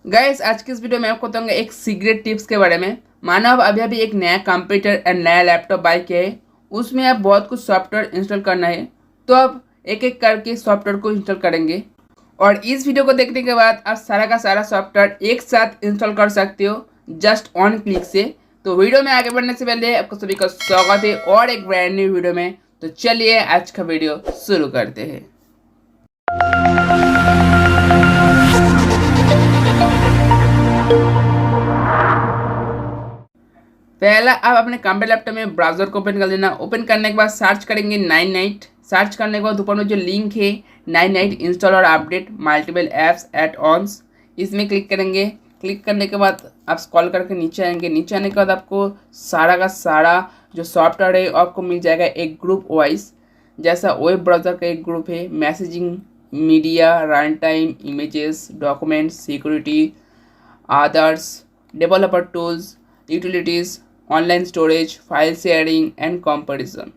Guys, आज की इस वीडियो में आपको बताऊंगा एक सीक्रेट टिप्स के बारे में। मानो आप अभी अभी एक नया कंप्यूटर एंड नया लैपटॉप बाय किया है, उसमें आप बहुत कुछ सॉफ्टवेयर इंस्टॉल करना है, तो आप एक एक करके सॉफ्टवेयर को इंस्टॉल करेंगे। और इस वीडियो को देखने के बाद आप सारा का सारा सॉफ्टवेयर एक साथ इंस्टॉल कर सकते हो जस्ट ऑन क्लिक से। तो वीडियो में आगे बढ़ने से पहले आपको सभी का स्वागत है और एक ब्रांड न्यू वीडियो में। तो चलिए आज का वीडियो शुरू करते हैं। पहला आप अपने कंप्यूटर लैपटॉप में ब्राउजर को ओपन कर लेना। ओपन करने के बाद सर्च करेंगे 99। सर्च करने के बाद ऊपर में जो लिंक है 99 इंस्टॉल और अपडेट मल्टीपल ऐप्स एट ऑन्स, इसमें क्लिक करेंगे। क्लिक करने के बाद आप स्क्रॉल करके नीचे आएंगे। नीचे आने के बाद आपको सारा का सारा जो सॉफ्टवेयर है आपको मिल जाएगा एक ग्रुप वाइज। जैसा वेब ब्राउज़र का एक ग्रुप है, messaging, media, run time, images, documents, security, others, developer tools, utilities, online storage, file sharing and comparison.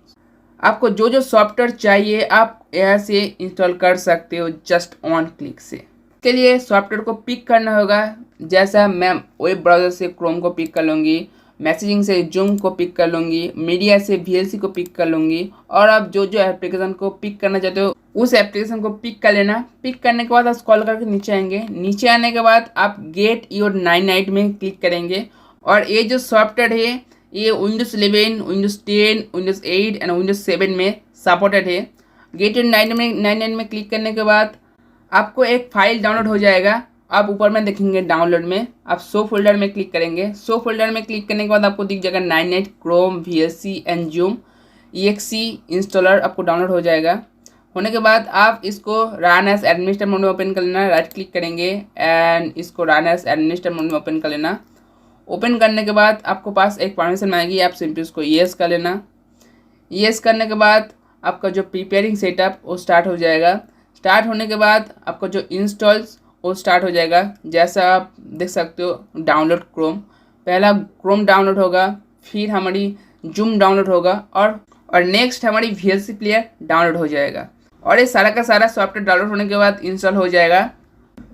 आपको जो जो सॉफ्टवेयर चाहिए आप यहाँ से इंस्टॉल कर सकते हो जस्ट ऑन क्लिक से। इसके लिए सॉफ्टवेयर को पिक करना होगा। जैसा मैं वेब ब्राउज़र से क्रोम को पिक कर लूँगी, मैसेजिंग से जूम को पिक कर लूँगी, मीडिया से VLC को पिक कर लूँगी। और आप जो जो एप्लीकेशन को पिक करना चाहते हो उस एप्लीकेशन को पिक कर लेना। पिक करने के बाद आप स्क्रॉल करके नीचे आएंगे। नीचे आने के बाद आप गेट योर 99 में क्लिक करेंगे। और ये जो सॉफ्टवेयर है ये Windows 11, Windows 10, Windows 8 and Windows 7 में सपोर्टेड है। गेट योर 99 में क्लिक करने के बाद आपको एक फाइल डाउनलोड हो जाएगा। आप ऊपर में देखेंगे डाउनलोड में आप शो फोल्डर में क्लिक करेंगे। शो फोल्डर में क्लिक करने के बाद आपको दिख जाएगा 99 Chrome VLC and zoom EXE installer आपको डाउनलोड हो जाएगा। होने के बाद आप इसको रन एज एडमिनिस्ट्रेटर मोड में ओपन कर लेना। राइट क्लिक करेंगे एंड इसको रन एज एडमिनिस्ट्रेटर मोड में ओपन कर लेना। ओपन करने के बाद आपको पास एक परमिशन मांगेगी, आप सिंपली उसको येस कर लेना। येस करने के बाद आपका जो प्रिपेयरिंग सेटअप वो स्टार्ट हो जाएगा। स्टार्ट होने के बाद आपका जो इंस्टॉल्स वो स्टार्ट हो जाएगा। जैसा आप देख सकते हो डाउनलोड क्रोम, पहला क्रोम डाउनलोड होगा, फिर हमारी जूम डाउनलोड होगा और नेक्स्ट हमारी VLC प्लेयर डाउनलोड हो जाएगा। और ये सारा का सारा सॉफ्टवेयर डाउनलोड होने के बाद इंस्टॉल हो जाएगा।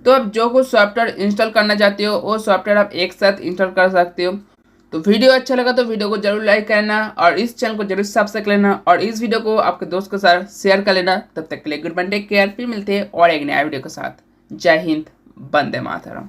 तो आप जो कुछ सॉफ्टवेयर इंस्टॉल करना चाहते हो वो सॉफ्टवेयर आप एक साथ इंस्टॉल कर सकते हो। तो वीडियो अच्छा लगा तो वीडियो को जरूर लाइक करना और इस चैनल को जरूर सब्सक्राइब लेना और इस वीडियो को आपके दोस्त के साथ शेयर कर लेना। तब तक के लिए गुड बाय, टेक केयर। फिर मिलते हैं और एक नया वीडियो के साथ। जय हिंद, वंदे मातरम।